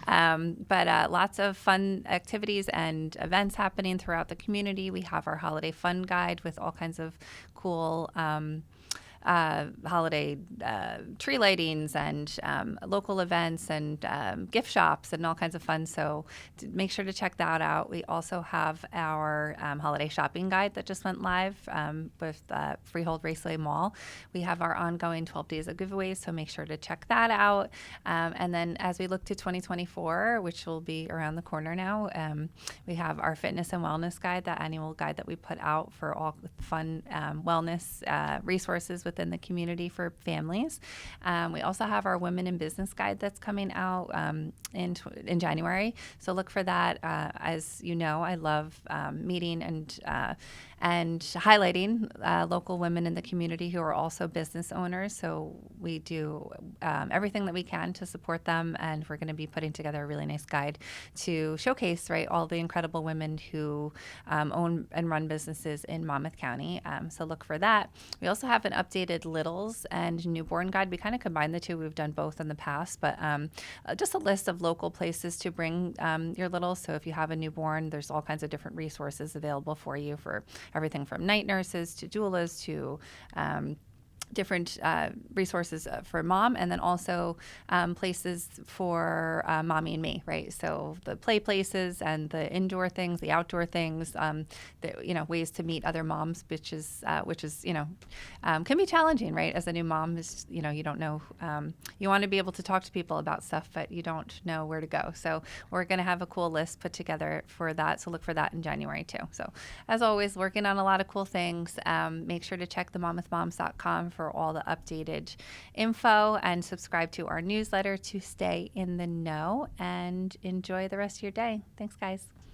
But lots of fun activities and events happening throughout the community. We have our holiday fun guide with all kinds of cool holiday tree lightings and local events and gift shops and all kinds of fun. So make sure to check that out. We also have our holiday shopping guide that just went live with Freehold Raceway Mall. We have our ongoing 12 days of giveaways, so make sure to check that out. And then as we look to 2024, which will be around the corner now, we have our fitness and wellness guide, that annual guide that we put out for all fun wellness resources within the community for families. We also have our Women in Business Guide that's coming out in January. So look for that. As you know, I love meeting and highlighting local women in the community who are also business owners. So we do everything that we can to support them, and we're going to be putting together a really nice guide to showcase, right, all the incredible women who own and run businesses in Monmouth County. So look for that. We also have an updated littles and newborn guide. We kind of combine the two. We've done both in the past, but just a list of local places to bring your littles. So if you have a newborn, there's all kinds of different resources available for you, for everything from night nurses to doulas to different resources for mom, and then also places for mommy and me, right? So the play places and the indoor things, the outdoor things, ways to meet other moms, which is can be challenging, right? As a new mom, is you don't know, you want to be able to talk to people about stuff, but you don't know where to go. So we're going to have a cool list put together for that. So look for that in January too. So as always, working on a lot of cool things. Make sure to check themonmouthmoms.com for all the updated info, and subscribe to our newsletter to stay in the know, and enjoy the rest of your day. Thanks, guys.